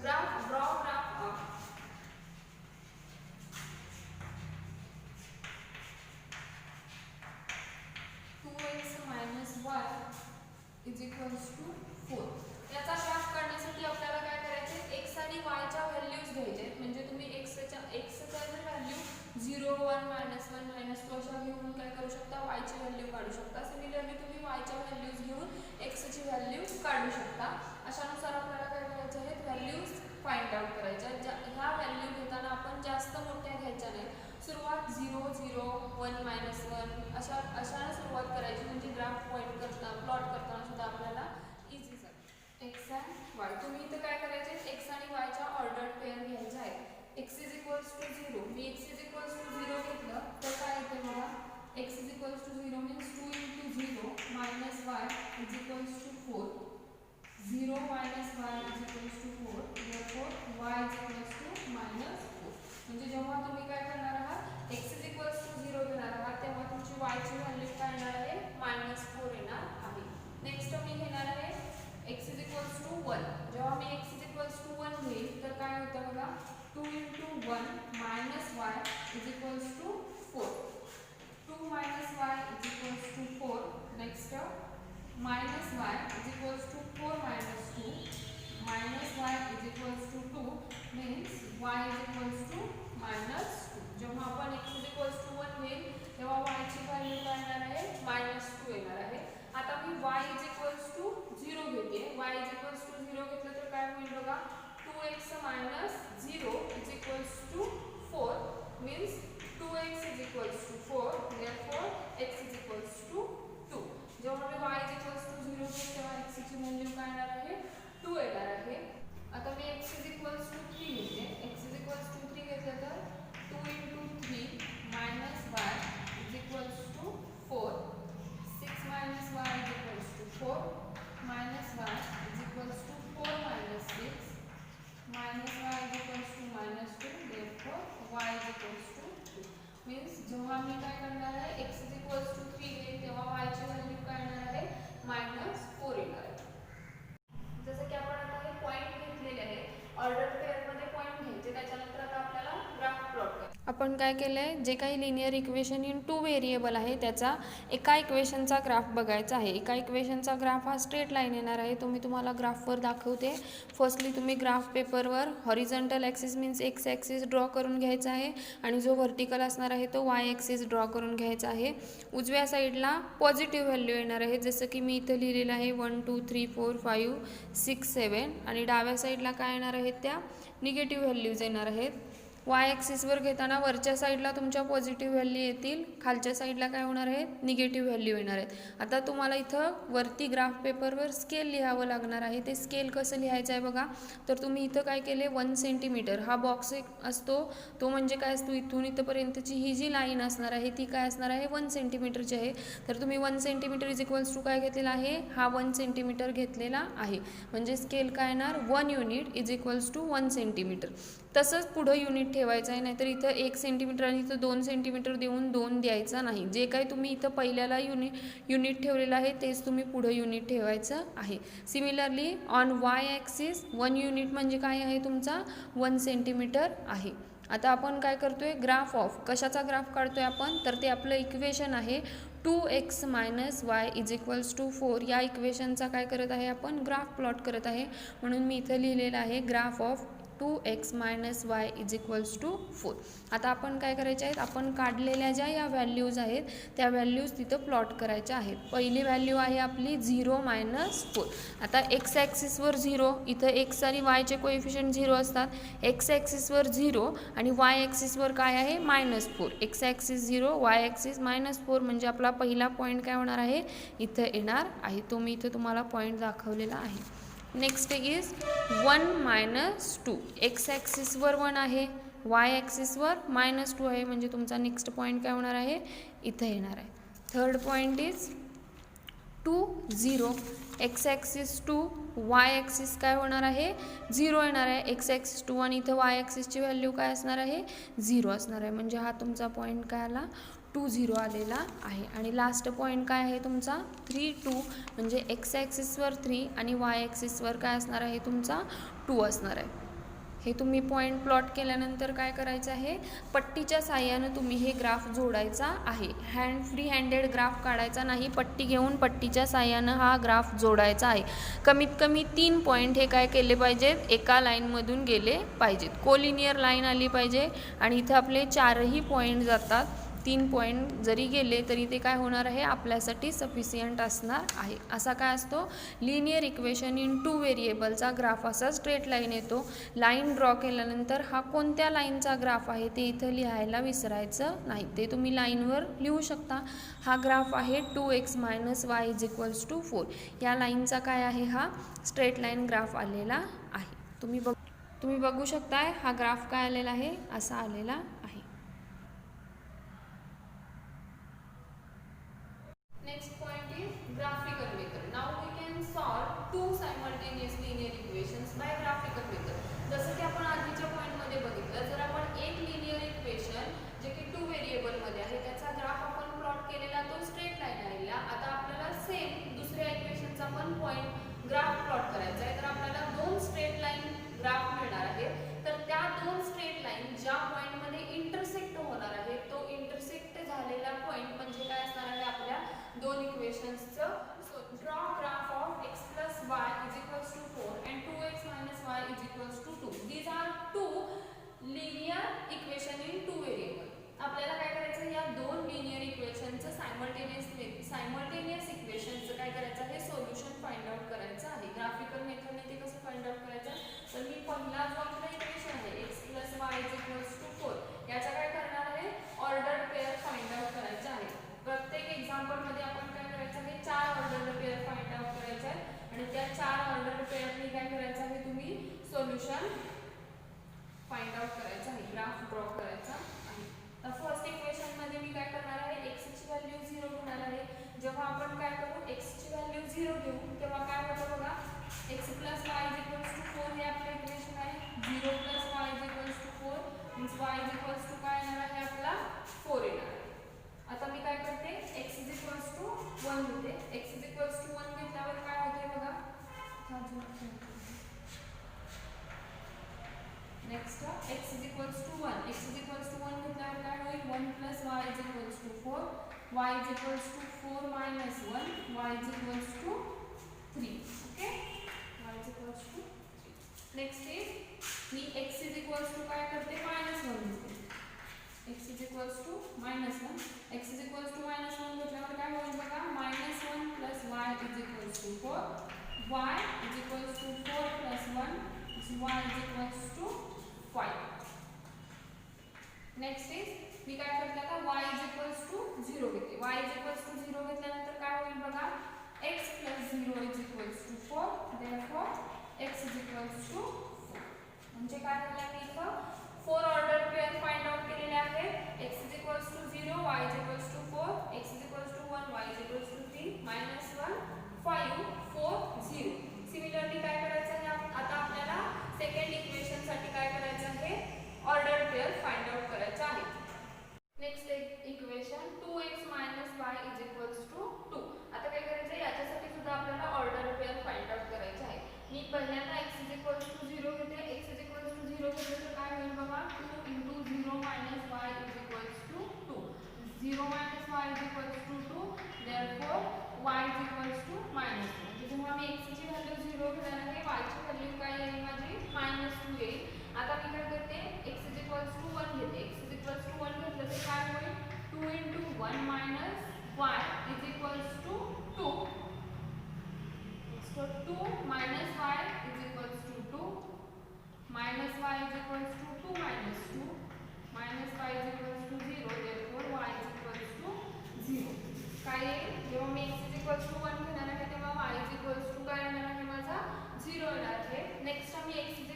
draw graph of 2x minus y is equals to 4. याचा graph काढण्यासाठी आपल्याला काय करायचे, x आणि y च्या व्हॅल्यूज घ्यायचे. म्हणजे तुम्ही x च्या व्हॅल्यू 0 1 -1 -2 अशा घेऊन काय करू शकता, y ची व्हॅल्यू काढू शकता. सिमिलरली तुम्ही y च्या व्हॅल्यूज घेऊन x ची व्हॅल्यू काढू शकता. अशानुसार आपल्याला काय करायचे आहेत, व्हॅल्यूज फाइंड आउट करायच्या. ह्या व्हॅल्यू घेताना आपण जास्त मोठ्या घ्यायच्या नाही. सुरुवात 0 0 1 -1 अशा सुरुवात करायची. म्हणजे ग्राफ पॉइंट करता प्लॉट करताना सुद्धा आपल्याला इझी जाईल. x आणि y तुम्ही इथे काय करायचे, x आणि y च्या ऑर्डर्ड पेअर घ्यायच्या आहेत. x is equals to 0. मी x इज इक्वल्स टू 0 घेतलं तर काय येते बघा, x is equals to 0 means 2 × 0 minus y is equals to 4. 0 minus y is equals to 4. therefore y is equals to -4. म्हणजे जेव्हा तुम्ही काय करणार आहात, x इज इक्वल्स टू 0 घेणार आहात तेव्हा तुमची y ची व्हॅल्यू काय येणार आहे, -4 येणार आहे. नेक्स्ट मी घेणार आहे x इज इक्वल्स टू 1. जेव्हा मी x इज इक्वल्स टू 1 घेईल तर काय होतं बघा, 2 × 1 minus y is equals to 4. 2 minus y is equals to 4. Next minus y is equals to 4 - 2 minus y is equals to 2 means y is equals to -2. जेव्हा आपण x is equals to 1 घेईल तेव्हा y ची value काय येणार आहे, -2 येणार आहे. आता मी y इज इक्वल्स टू 0 घेते. y इज इक्वल्स टू 0 घेतलं तर काय होईल बघा, 2x - 0 is equals to 4 means 2x is equals to 4. therefore x is equals to 2. जेव्हा मी y इज इक्वल्स टू 0 घेते तेव्हा x ची व्हॅल्यू काय येणार आहे, 2 येणार आहे. आता मी x इज इक्वल्स टू 3 घेते. x इज इक्वल्स टू 3 घेतलं तर 2 × 3 minus y is equals to 4. 6 minus y is equals to 4 minus y is equals to 4 - 6 minus y is equals to -2. therefore y is equals to 2. Means जेव्हा मी काय करणार आहे, x is equals to 3 घेईल तेव्हा y ची value काय येणार आहे, -4 येणार आहे. जसं की आपण आता हे पॉइंट घेतलेले आहेत, ऑर्डर पेअरमध्ये पॉइंट घ्यायचे. त्याच्यानंतर आता आपल्याला ग्राफ प्लॉट करायचा. आपण काय केलंय, जे काही लिनियर इक्वेशन इन 2 व्हेरिएबल आहे त्याचा एका इक्वेशनचा ग्राफ बघायचा आहे. एका इक्वेशनचा ग्राफ हा स्ट्रेट लाईन येणार आहे. तो मी तुम्हाला ग्राफवर दाखवते. फर्स्टली तुम्ही ग्राफ पेपरवर horizontal axis means x axis draw करून घ्यायचा आहे आणि जो व्हर्टिकल असणार आहे तो वाय ॲक्सिस ड्रॉ करून घ्यायचा आहे. उजव्या साईडला पॉझिटिव्ह व्हॅल्यू येणार आहे, जसं की मी इथं लिहिलेलं आहे 1 2 3 4 5 6 7. आणि डाव्या साईडला काय येणार आहेत, त्या निगेटिव्ह व्हॅल्यूज येणार आहेत. वाय ॲक्सिसवर घेताना वरच्या साईडला तुमच्या पॉझिटिव्ह व्हॅल्यू येतील, खालच्या साईडला काय होणार आहे, निगेटिव्ह व्हॅल्यू येणार आहेत. आता तुम्हाला इथं वरती ग्राफ पेपरवर स्केल लिहावं लागणार आहे. ते स्केल कसं लिहायचं आहे बघा, तर तुम्ही इथं काय केले, 1 सेंटीमीटर हा बॉक्स एक असतो, तो म्हणजे काय असतो, इथून इथंपर्यंतची ही जी लाईन असणार आहे ती काय असणार आहे, 1 सेंटीमीटरची आहे. तर तुम्ही 1 सेंटीमीटर इज इक्वल्स टू काय घेतलेला आहे, हा 1 सेंटीमीटर घेतलेला आहे. म्हणजे स्केल काय येणार, 1 unit is equals to 1 centimetre. तसंच पुढं युनिट ठेवायचं आहे, नाहीतर इथं 1 सेंटीमीटर आणि इथं 2 सेंटीमीटर देऊन 2 द्यायचा नाही. जे काही तुम्ही इथं पहिल्याला युनिट ठेवलेलं आहे तेच तुम्ही पुढं युनिट ठेवायचं आहे. Similarly on Y axis 1 unit म्हणजे काय आहे तुमचा, 1 सेंटीमीटर आहे. आता आपण काय करतोय, ग्राफ ऑफ कशाचा ग्राफ काढतोय आपण, तर ते आपलं इक्वेशन आहे 2x - y is equals to 4. या इक्वेशनचा काय करत आहे आपण, ग्राफ प्लॉट करत आहे. म्हणून मी इथं लिहिलेलं आहे graph of 2x - y is equals to 4. आता आपण काय करायचे आहेत, आपण काढलेल्या ज्या या व्हॅल्यूज आहेत त्या व्हॅल्यूज तिथं प्लॉट करायच्या आहेत. पहिली व्हॅल्यू आहे आपली 0 - 4. आता एक्स ॲक्सिसवर 0, इथं एक्स आणि वायचे कोएफिशियंट 0 असतात. एक्स ॲक्सिसवर 0 आणि वाय ॲक्सिसवर काय आहे, -4. एक्स ॲक्सिस 0 वाय ॲक्सिस -4 म्हणजे आपला पहिला पॉईंट काय होणार आहे, इथं येणार आहे. तो मी इथं तुम्हाला पॉईंट दाखवलेला आहे. Next is 1 - 2. एक्स ॲक्सिसवर 1 आहे, वाय ॲक्सिसवर -2 आहे, म्हणजे तुमचा नेक्स्ट पॉईंट काय होणार आहे, इथं येणार आहे. Third point is 2 0. X axis 2 Y axis काय होणार आहे, 0 येणार आहे. एक्स ॲक्सिस 2 आणि इथं वाय ॲक्सिसची व्हॅल्यू काय असणार आहे, 0 असणार आहे. म्हणजे हा तुमचा पॉईंट काय आला, 2 0 आलेला आहे. आणि लास्ट पॉईंट काय आहे तुमचा 3 2, म्हणजे एक्स ॲक्सिसवर 3 आणि वाय ॲक्सिसवर काय असणार आहे तुमचा 2 असणार आहे. हे तुम्ही पॉईंट प्लॉट केल्यानंतर काय करायचं आहे, पट्टीच्या साह्यानं तुम्ही हे ग्राफ जोडायचा आहे. फ्री हँडेड ग्राफ काढायचा नाही, पट्टी घेऊन पट्टीच्या साह्यानं हा ग्राफ जोडायचा आहे. कमीत कमी 3 पॉईंट हे काय केले पाहिजेत, एका लाईनमधून गेले पाहिजेत. कोलिनियर लाईन आली पाहिजे आणि इथं आपले 4ही पॉईंट जातात. 3 पॉईंट जरी गेले तरी ते काय होणार आहे, आपल्यासाठी सफिशियंट असणार आहे. असा काय असतो, लिनियर इक्वेशन इन 2 व्हेरिएबलचा ग्राफ असा स्ट्रेट लाईन येतो. लाईन ड्रॉ केल्यानंतर हा कोणत्या लाईनचा ग्राफ आहे ते इथं लिहायला विसरायचं नाही, ते तुम्ही लाईनवर लिहू शकता. हा ग्राफ आहे 2x - y = 4. या लाईनचा काय आहे, हा स्ट्रेट लाईन ग्राफ आलेला आहे. तुम्ही बघू शकताय हा ग्राफ काय आलेला आहे, असा आलेला आहे. Next point is graphical method. Now we can solve two simultaneous linear equations by graphical method. जसं की आपण आधीच्या पॉइंट मध्ये बघितलं, जर आपण एक लिनियर इक्वेशन जे की 2 व्हेरिएबल मध्ये आहे त्याचा ग्राफ आपण प्लॉट केलेला, तो स्ट्रेट लाईन आलेला. आता आपल्याला सेम दुसऱ्या इक्वेशनचा पण पॉइंट ग्राफ प्लॉट करायचा आहे. तर आपल्याला 2 स्ट्रेट लाईन ग्राफ मिळणार आहे. तर त्या 2 स्ट्रेट लाईन ज्या पॉइंट मध्ये इंटरसेक्ट होणार आहे, तो इंटरसेक्ट झालेला पॉइंट म्हणजे काय असणार आहे, आपल्या 2 इक्वेशन्सचं. Draw graph of x plus y = 4 and 2x - y = 2. These are two linear equation in 2 variable. आपल्याला काय करायचं, या 2 लिनियर इक्वेशनचं सायमल्टेनियस इक्वेशनचं काय करायचं आहे, सोल्युशन फाइंड आउट करायचं आहे. ग्राफिकल मेथडने ते कसं फाइंड आउट करायचं, तर मी पहिला जो आपला इक्वेशन आहे x plus y = 4, याचा काय करणार आहे, ऑर्डर पेअर फाइंड आउट करायचा आहे. प्रत्येक एक्झाम्पल मध्ये आपण काय करायचं आहे, 4 ऑर्डर पेअर फाइंड आउट करायचे आहे आणि त्या 4 ऑर्डर पेअरनी काय करायचं आहे, तुम्ही सोल्युशन फाइंड आउट करायचं आहे, ग्राफ ड्रॉ करायचा आहे. तर फर्स्ट इक्वेशन मध्ये मी काय करणार आहे, x ची व्हॅल्यू 0 घेणार आहे. जेव्हा आपण काय करू, x ची व्हॅल्यू 0 घेऊ तेव्हा काय होतं बघा, x plus y = 4 हे आपलं इक्वेशन आहे. 0 plus y = 4 means y = काय येणार आहे, आपला 4 येणार आहे. आता मी काय करते, x = 1 घेते. x = 1 घेतल्यावर काय होते बघा, नेक्स्ट x = 1. x = 1 घेतल्यावर काय होईल, 1 plus y = 4, y = 4 - 1, y = 3. Okay, y = 3. Next is me x = काय करते, -1 घेते. x = -1, x = -1 घेतल्यावर काय होईल बघा, -1 plus y = 4, y = 4 plus 1 y = 5. Next is me काय करते, आता y = 0 घेते. y = 0 घेतल्यानंतर काय होईल बघा, x plus 0 = 4, therefore x = 4. म्हणजे काय झालं, मी इथं 4 ऑर्डर पेअर फाइंड आउट केलेले आहेत. x = 0, y = 4, x = 1, y = 3, -1 5 4 0. Similarly काय करायचं आहे, आता आपल्याला सेकंड इक्वेशन साठी काय करायचं आहे, ऑर्डर पेअर फाइंड आउट करायचं आहे. Next equation 2x - y = 2. आता काय करायचं, याच्यासाठी सुद्धा आपल्याला ऑर्डर पेअर फाइंड आउट करायचं आहे. मी पहिल्यांदा x = 0 घेते. x = 0 घेतलं तर काय होईल बघा, 2 × 0 - y = 2. 0 - y = 2, therefore y = -2. जेव्हा मी x ची व्हॅल्यू 0 घेणार आहे, y ची व्हॅल्यू काय येईल माझी, -2 येईल. आता मी काय करते, x = 1 घेते. x = 1 घेतलं तर काय होईल, 2 × 1 - y = 2. 2 - y = 2, -y = 2, -y = 0, therefore y = 0. काय येईल, जेव्हा मी x = 1 घेणार आहे तेव्हा y = काय येणार आहे माझा, 0 येणार आहे. नेक्स्ट आम्ही x =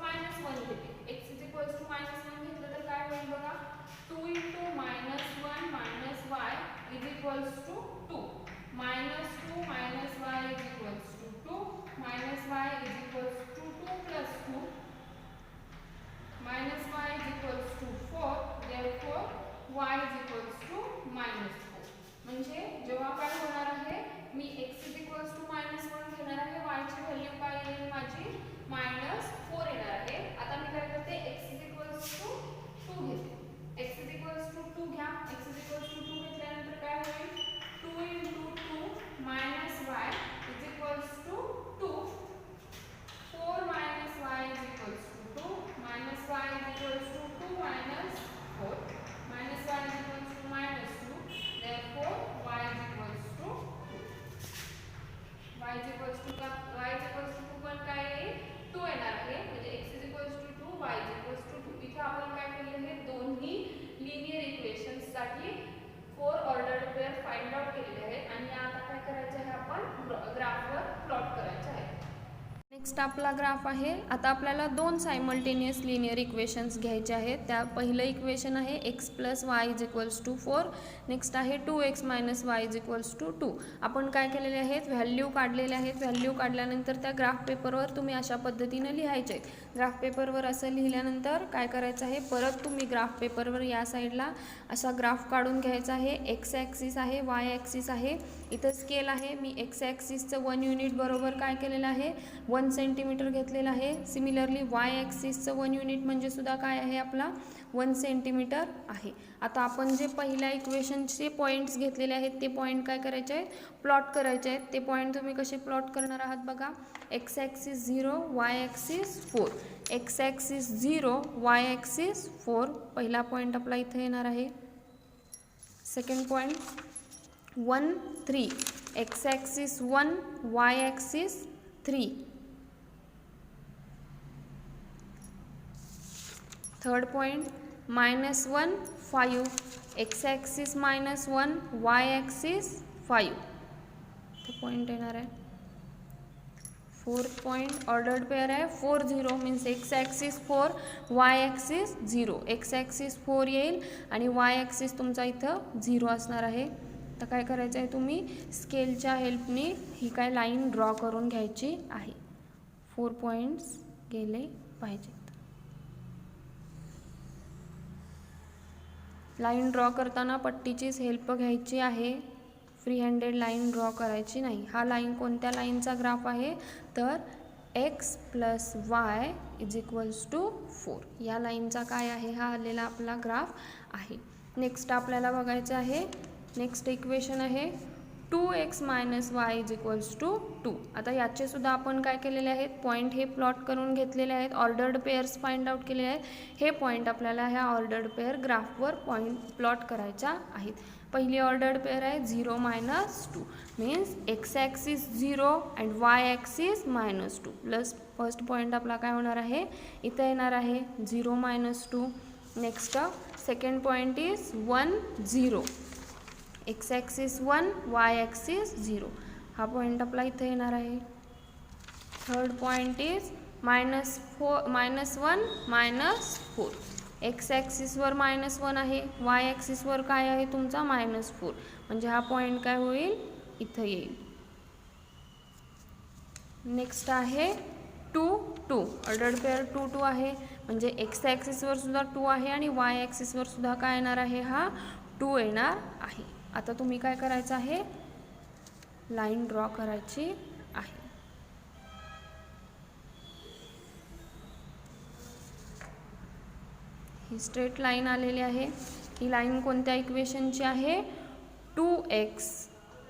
-1 घेते. x = -1 घेतलं तर काय होईल बघा, 2 × -1 - y = 2, -2 - y = 2, -y = 2 plus 2, -y = 4, therefore y = -4. म्हणजे जेव्हा काय होणार आहे, मी x = -1 घेणार आहे, y नेक्स्ट आपला ग्राफ आहे. आता आपल्याला दोन सायमल्टेनियस लिनियर इक्वेशन्स घ्यायचे आहेत. त्या पहिलं इक्वेशन आहे x plus y is equals to 4. Next आहे 2x minus y is equals to 2. आपण काय केलेले आहेत, व्हॅल्यू काढलेले आहेत. व्हॅल्यू काढल्यानंतर त्या ग्राफ पेपरवर तुम्ही अशा पद्धतीनं लिहायचे आहेत. ग्राफ पेपरवर असं लिहिल्यानंतर काय करायचं आहे, परत तुम्ही ग्राफ पेपरवर या साईडला असा ग्राफ काढून घ्यायचा आहे. एक्स ॲक्सिस आहे, वाय ॲक्सिस आहे, इथं स्केल आहे. मी एक्स ॲक्सिसचं 1 युनिट बरोबर काय केलेलं आहे, 1 सेंटीमीटर घेतलेला आहे. सिमिलरली वाय ॲक्सिसचं 1 युनिट म्हणजे सुद्धा काय आहे आपला 1 सेंटीमीटर आहे. आता आपण जे पहिल्या इक्वेशनचे पॉईंट्स घेतलेले आहेत ते पॉईंट काय करायचे आहेत, प्लॉट करायचे आहेत. ते पॉईंट तुम्ही कसे प्लॉट करणार आहात बघा. X axis 0, Y axis 4. X axis 0, Y axis 4. पहिला पॉईंट आपला इथे येणार आहे. Second point 1, 3. X axis 1, Y axis 3. Third point -1, 5. X axis -1, Y axis 5. तो पॉइंट येणार आहे. फोर्थ पॉइंट ऑर्डर्ड पेअर आहे 4, 0 means x axis 4, Y axis 0. X axis 4 येईल आणि वाय ॲक्सिस तुमचा इथं 0 असणार आहे. तर काय करायचं आहे, तुम्ही स्केलच्या हेल्पने ही काय लाईन ड्रॉ करून घ्यायची आहे. 4 पॉईंट्स गेले पाहिजेत. लाईन ड्रॉ करताना पट्टीचीच हेल्प घ्यायची आहे, फ्री हँडेड लाईन ड्रॉ करायची नाही. हा लाईन कोणत्या लाईनचा ग्राफ आहे, तर x plus y is equals to 4 या लाईनचा काय आहे, हा आलेला आपला ग्राफ आहे. नेक्स्ट आपल्याला बघायचं आहे, नेक्स्ट इक्वेशन आहे 2x minus y is equals to 2. आता याचे सुद्धा आपण काय केलेले आहेत, पॉईंट हे प्लॉट करून घेतलेले आहेत. ऑर्डर्ड पेअर्स फाइंड आउट केलेले आहेत. हे पॉईंट आपल्याला ह्या ऑर्डर्ड पेअर ग्राफवर पॉईंट प्लॉट करायच्या आहेत. पहिली ऑर्डर्ड पेअर आहे 0, -2 means x axis 0 and Y axis -2 plus first point आपला काय होणार आहे, इथं येणार आहे 0, -2. Next second point is 1, 0. X axis 1, Y axis 0. हा पॉईंट आपला इथे येणार आहे. Third point is -1, -4. एक्स ॲक्सिसवर -1 आहे, वाय ॲक्सिसवर काय आहे तुमचा -4 म्हणजे हा पॉईंट काय होईल, इथं येईल. नेक्स्ट आहे 2, 2. ऑर्डर्ड पेअर 2, 2 आहे म्हणजे एक्स ॲक्सिसवर सुद्धा 2 आहे आणि वाय ॲक्सिसवर सुद्धा काय येणार आहे, हा 2 येणार आहे. आता तुम्ही काय करायचं आहे, लाईन ड्रॉ करायची आहे. ही स्ट्रेट लाईन आलेली आहे. ही लाईन कोणत्या इक्वेशनची आहे, 2x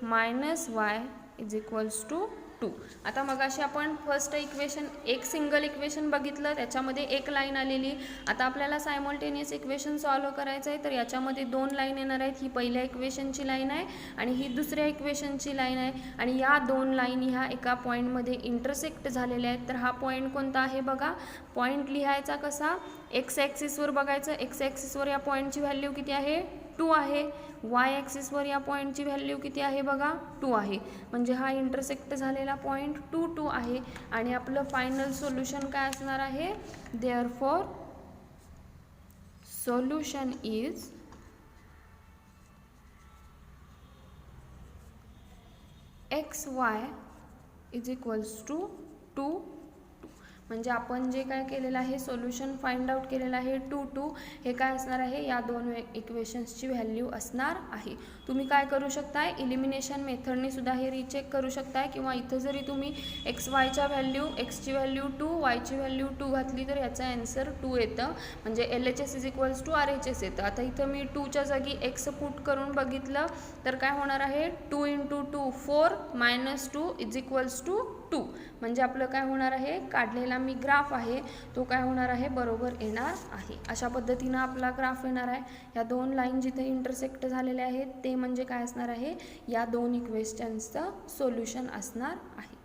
minus y is equals to 2. आता मगाशी आपण फर्स्ट इक्वेशन एक सिंगल इक्वेशन बघितलं, त्याच्यामध्ये एक लाईन आलेली. आता आपल्याला सायमल्टेनियस इक्वेशन सॉल्व्ह करायचं आहे, तर याच्यामध्ये 2 लाईन येणार आहेत. ही पहिल्या इक्वेशनची लाईन आहे आणि ही दुसऱ्या इक्वेशनची लाईन आहे आणि या 2 लाईन ह्या एका पॉईंटमध्ये इंटरसेक्ट झालेल्या आहेत. तर हा पॉईंट कोणता आहे बघा. पॉईंट लिहायचा कसा, एक्स ॲक्सिसवर बघायचं. एक्स ॲक्सिसवर या पॉईंटची व्हॅल्यू किती आहे, 2 आहे. वाय ॲक्सिसवर या पॉईंटची व्हॅल्यू किती आहे बघा, 2 आहे. म्हणजे हा इंटरसेक्ट झालेला पॉईंट 2, 2 आहे आणि आपलं फायनल सोल्युशन काय असणार आहे, therefore solution is XY is equals to 2, 2. म्हणजे आपण जे काय केलेलं आहे, सोल्युशन फाइंड आउट केलेलं आहे 2, 2. हे काय असणार आहे, या 2 इक्वेशन्सची व्हॅल्यू असणार आहे. तुम्ही काय करू शकताय, इलिमिनेशन मेथडने सुद्धा हे रिचेक करू शकताय किंवा इथं जरी तुम्ही XYच्या व्हॅल्यू, एक्सची व्हॅल्यू 2, वायची व्हॅल्यू 2 घातली तर याचा आन्सर 2 येतं. म्हणजे LHS is equals to RHS येतं. आता इथं मी 2च्या जागी x पुट करून बघितलं तर काय होणार आहे, 2 × 2 4 -2 इज इक्वल्स टू 2. म्हणजे आपलं काय होणार आहे, काढलेला मी ग्राफ आहे तो काय होणार आहे, बरोबर येणार आहे. अशा पद्धतीनं आपला ग्राफ येणार आहे. या 2 लाईन जिथे इंटरसेक्ट झालेल्या आहेत ते म्हणजे काय असणार आहे, या 2 इक्वेशन्सचं सोल्युशन असणार आहे.